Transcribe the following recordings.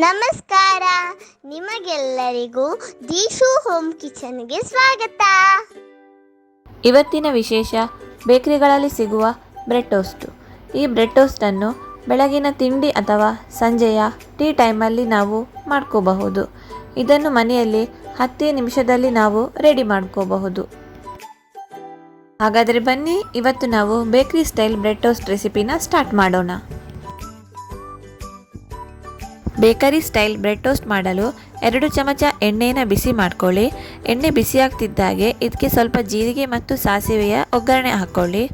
ನಮಸ್ಕಾರ, ನಿಮಗೆಲ್ಲರಿಗೂ ದೀಶು ಹೋಮ್ ಕಿಚನ್ಗೆ ಸ್ವಾಗತ. ಇವತ್ತಿನ ವಿಶೇಷ ಬೇಕರಿಗಳಲ್ಲಿ ಸಿಗುವ ಬ್ರೆಡ್ ಟೋಸ್ಟು. ಈ ಬ್ರೆಡ್ ಟೋಸ್ಟನ್ನು ಬೆಳಗಿನ ತಿಂಡಿ ಅಥವಾ ಸಂಜೆಯ ಟೀ ಟೈಮಲ್ಲಿ ನಾವು ಮಾಡ್ಕೋಬಹುದು. ಇದನ್ನು ಮನೆಯಲ್ಲಿ 10 ನಿಮಿಷದಲ್ಲಿ ನಾವು ರೆಡಿ ಮಾಡ್ಕೋಬಹುದು. ಹಾಗಾದರೆ ಬನ್ನಿ, ಇವತ್ತು ನಾವು ಬೇಕರಿ ಸ್ಟೈಲ್ ಬ್ರೆಡ್ ಟೋಸ್ಟ್ ರೆಸಿಪಿನ ಸ್ಟಾರ್ಟ್ ಮಾಡೋಣ. ಬೇಕರಿ ಸ್ಟೈಲ್ ಬ್ರೆಡ್ ಟೋಸ್ಟ್ ಮಾಡಲು 2 ಚಮಚ ಎಣ್ಣೆನ ಬಿಸಿ ಮಾಡ್ಕೊಳ್ಳಿ. ಎಣ್ಣೆ ಬಿಸಿ ಆಗ್ತಿದ್ದಾಗೆ ಇದಕ್ಕೆ ಸ್ವಲ್ಪ ಜೀರಿಗೆ ಮತ್ತು ಸಾಸಿವೆಯ ಒಗ್ಗರಣೆ ಹಾಕ್ಕೊಳ್ಳಿ.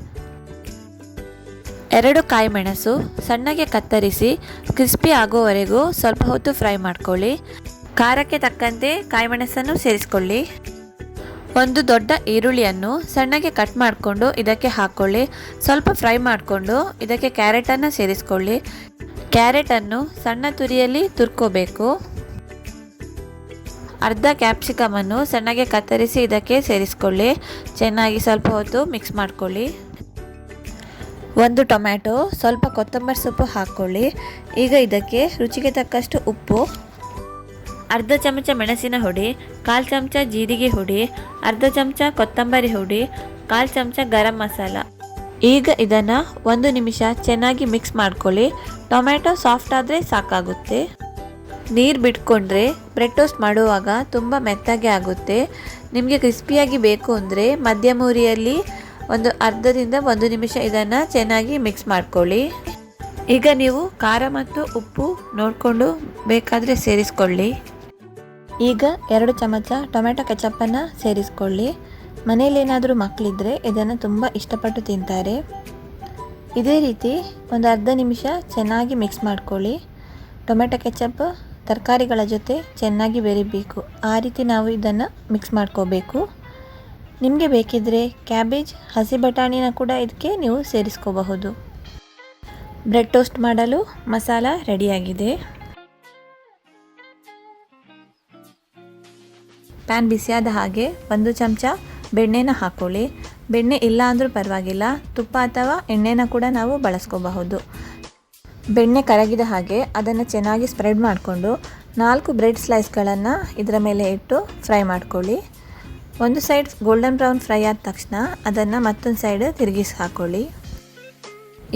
2 ಕಾಯಿ ಮೆಣಸು ಸಣ್ಣಗೆ ಕತ್ತರಿಸಿ ಕ್ರಿಸ್ಪಿ ಆಗೋವರೆಗೂ ಸ್ವಲ್ಪ ಹೊತ್ತು ಫ್ರೈ ಮಾಡ್ಕೊಳ್ಳಿ. ಖಾರಕ್ಕೆ ತಕ್ಕಂತೆ ಕಾಯಿ ಮೆಣಸನ್ನು ಸೇರಿಸ್ಕೊಳ್ಳಿ. 1 ದೊಡ್ಡ ಈರುಳ್ಳಿಯನ್ನು ಸಣ್ಣಗೆ ಕಟ್ ಮಾಡಿಕೊಂಡು ಇದಕ್ಕೆ ಹಾಕ್ಕೊಳ್ಳಿ. ಸ್ವಲ್ಪ ಫ್ರೈ ಮಾಡಿಕೊಂಡು ಇದಕ್ಕೆ ಕ್ಯಾರೆಟನ್ನು ಸೇರಿಸ್ಕೊಳ್ಳಿ. ಕ್ಯಾರೆಟನ್ನು ಸಣ್ಣ ತುರಿಯಲ್ಲಿ ತುರ್ಕೋಬೇಕು. ಅರ್ಧ ಕ್ಯಾಪ್ಸಿಕಮನ್ನು ಸಣ್ಣಗೆ ಕತ್ತರಿಸಿ ಇದಕ್ಕೆ ಸೇರಿಸ್ಕೊಳ್ಳಿ. ಚೆನ್ನಾಗಿ ಸ್ವಲ್ಪ ಹೊತ್ತು ಮಿಕ್ಸ್ ಮಾಡ್ಕೊಳ್ಳಿ. 1 ಟೊಮ್ಯಾಟೊ, ಸ್ವಲ್ಪ ಕೊತ್ತಂಬರಿ ಸೊಪ್ಪು ಹಾಕ್ಕೊಳ್ಳಿ. ಈಗ ಇದಕ್ಕೆ ರುಚಿಗೆ ತಕ್ಕಷ್ಟು ಉಪ್ಪು, ಅರ್ಧ ಚಮಚ ಮೆಣಸಿನ ಹುಡಿ, 1/4 ಚಮಚ ಜೀರಿಗೆ ಹುಡಿ, ಅರ್ಧ ಚಮಚ ಕೊತ್ತಂಬರಿ ಹುಡಿ, 1/4 ಚಮಚ ಗರಂ ಮಸಾಲ. ಈಗ ಇದನ್ನು 1 ನಿಮಿಷ ಚೆನ್ನಾಗಿ ಮಿಕ್ಸ್ ಮಾಡ್ಕೊಳ್ಳಿ. ಟೊಮ್ಯಾಟೊ ಸಾಫ್ಟ್ ಆದರೆ ಸಾಕಾಗುತ್ತೆ. ನೀರು ಬಿಟ್ಕೊಂಡ್ರೆ ಬ್ರೆಡ್ ಟೋಸ್ಟ್ ಮಾಡುವಾಗ ತುಂಬ ಮೆತ್ತಗೆ ಆಗುತ್ತೆ. ನಿಮಗೆ ಕ್ರಿಸ್ಪಿಯಾಗಿ ಬೇಕು ಅಂದರೆ ಮಧ್ಯಮ ಉರಿಯಲ್ಲಿ ಒಂದು ಅರ್ಧದಿಂದ 1 ನಿಮಿಷ ಇದನ್ನು ಚೆನ್ನಾಗಿ ಮಿಕ್ಸ್ ಮಾಡ್ಕೊಳ್ಳಿ. ಈಗ ನೀವು ಖಾರ ಮತ್ತು ಉಪ್ಪು ನೋಡಿಕೊಂಡು ಬೇಕಾದರೆ ಸೇರಿಸ್ಕೊಳ್ಳಿ. ಈಗ 2 ಚಮಚ ಟೊಮೆಟೊ ಕೆಚಪ್ಪನ್ನು ಸೇರಿಸ್ಕೊಳ್ಳಿ. ಮನೇಲಿ ಏನಾದರೂ ಮಕ್ಕಳಿದ್ರೆ ಇದನ್ನು ತುಂಬ ಇಷ್ಟಪಟ್ಟು ತಿಂತಾರೆ. ಇದೇ ರೀತಿ ಒಂದು ಅರ್ಧ ನಿಮಿಷ ಚೆನ್ನಾಗಿ ಮಿಕ್ಸ್ ಮಾಡ್ಕೊಳ್ಳಿ. ಟೊಮೆಟೊ ಕೆಚಪ್ ತರಕಾರಿಗಳ ಜೊತೆ ಚೆನ್ನಾಗಿ ಬೆರಿಬೇಕು. ಆ ರೀತಿ ನಾವು ಇದನ್ನು ಮಿಕ್ಸ್ ಮಾಡ್ಕೋಬೇಕು. ನಿಮಗೆ ಬೇಕಿದ್ದರೆ ಕ್ಯಾಬೇಜ್, ಹಸಿ ಬಟಾಣಿನ ಕೂಡ ಇದಕ್ಕೆ ನೀವು ಸೇರಿಸ್ಕೋಬಹುದು. ಬ್ರೆಡ್ ಟೋಸ್ಟ್ ಮಾಡಲು ಮಸಾಲ ರೆಡಿಯಾಗಿದೆ. ಪ್ಯಾನ್ ಬಿಸಿಯಾದ ಹಾಗೆ 1 ಚಮಚ ಬೆಣ್ಣೆನ ಹಾಕ್ಕೊಳ್ಳಿ. ಬೆಣ್ಣೆ ಇಲ್ಲ ಅಂದರೂ ಪರವಾಗಿಲ್ಲ, ತುಪ್ಪ ಅಥವಾ ಎಣ್ಣೆನ ಕೂಡ ನಾವು ಬಳಸ್ಕೋಬಹುದು. ಬೆಣ್ಣೆ ಕರಗಿದ ಹಾಗೆ ಅದನ್ನು ಚೆನ್ನಾಗಿ ಸ್ಪ್ರೆಡ್ ಮಾಡಿಕೊಂಡು 4 ಬ್ರೆಡ್ ಸ್ಲೈಸ್ಗಳನ್ನು ಇದರ ಮೇಲೆ ಇಟ್ಟು ಫ್ರೈ ಮಾಡ್ಕೊಳ್ಳಿ. ಒಂದು ಸೈಡ್ ಗೋಲ್ಡನ್ ಬ್ರೌನ್ ಫ್ರೈ ಆದ ತಕ್ಷಣ ಅದನ್ನು ಮತ್ತೊಂದು ಸೈಡ್ ತಿರುಗಿಸಿ ಹಾಕ್ಕೊಳ್ಳಿ.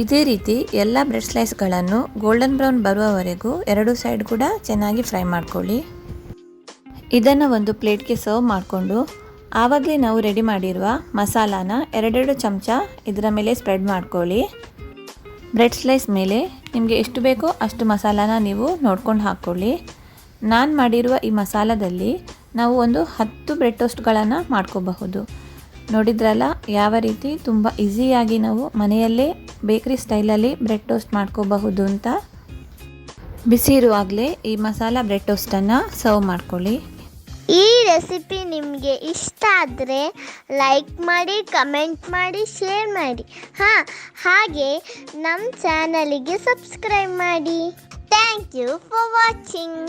ಇದೇ ರೀತಿ ಎಲ್ಲ ಬ್ರೆಡ್ ಸ್ಲೈಸ್ಗಳನ್ನು ಗೋಲ್ಡನ್ ಬ್ರೌನ್ ಬರುವವರೆಗೂ 2 ಸೈಡ್ ಕೂಡ ಚೆನ್ನಾಗಿ ಫ್ರೈ ಮಾಡ್ಕೊಳ್ಳಿ. ಇದನ್ನು ಒಂದು ಪ್ಲೇಟ್ಗೆ ಸರ್ವ್ ಮಾಡಿಕೊಂಡು ಆವಾಗಲೇ ನಾವು ರೆಡಿ ಮಾಡಿರುವ ಮಸಾಲಾನ 2 ಚಮಚ ಇದರ ಮೇಲೆ ಸ್ಪ್ರೆಡ್ ಮಾಡ್ಕೊಳ್ಳಿ. ಬ್ರೆಡ್ ಸ್ಲೈಸ್ ಮೇಲೆ ನಿಮಗೆ ಎಷ್ಟು ಬೇಕೋ ಅಷ್ಟು ಮಸಾಲಾನ ನೀವು ನೋಡ್ಕೊಂಡು ಹಾಕ್ಕೊಳ್ಳಿ. ನಾನು ಮಾಡಿರುವ ಈ ಮಸಾಲದಲ್ಲಿ ನಾವು ಒಂದು 10 ಬ್ರೆಡ್ ಟೋಸ್ಟ್ಗಳನ್ನು ಮಾಡ್ಕೋಬಹುದು. ನೋಡಿದ್ರಲ್ಲ ಯಾವ ರೀತಿ ತುಂಬ ಈಸಿಯಾಗಿ ನಾವು ಮನೆಯಲ್ಲೇ ಬೇಕರಿ ಸ್ಟೈಲಲ್ಲಿ ಬ್ರೆಡ್ ಟೋಸ್ಟ್ ಮಾಡ್ಕೋಬಹುದು ಅಂತ. ಬಿಸಿ ಇರುವಾಗಲೇ ಈ ಮಸಾಲ ಬ್ರೆಡ್ ಟೋಸ್ಟನ್ನು ಸರ್ವ್ ಮಾಡ್ಕೊಳ್ಳಿ. ಈ ರೆಸಿಪಿ ನಿಮಗೆ ಇಷ್ಟ ಆದರೆ ಲೈಕ್ ಮಾಡಿ, ಕಮೆಂಟ್ ಮಾಡಿ, ಶೇರ್ ಮಾಡಿ. ಹಾಗೆ ನಮ್ಮ ಚಾನಲಿಗೆ ಸಬ್ಸ್ಕ್ರೈಬ್ ಮಾಡಿ. Thank you for watching.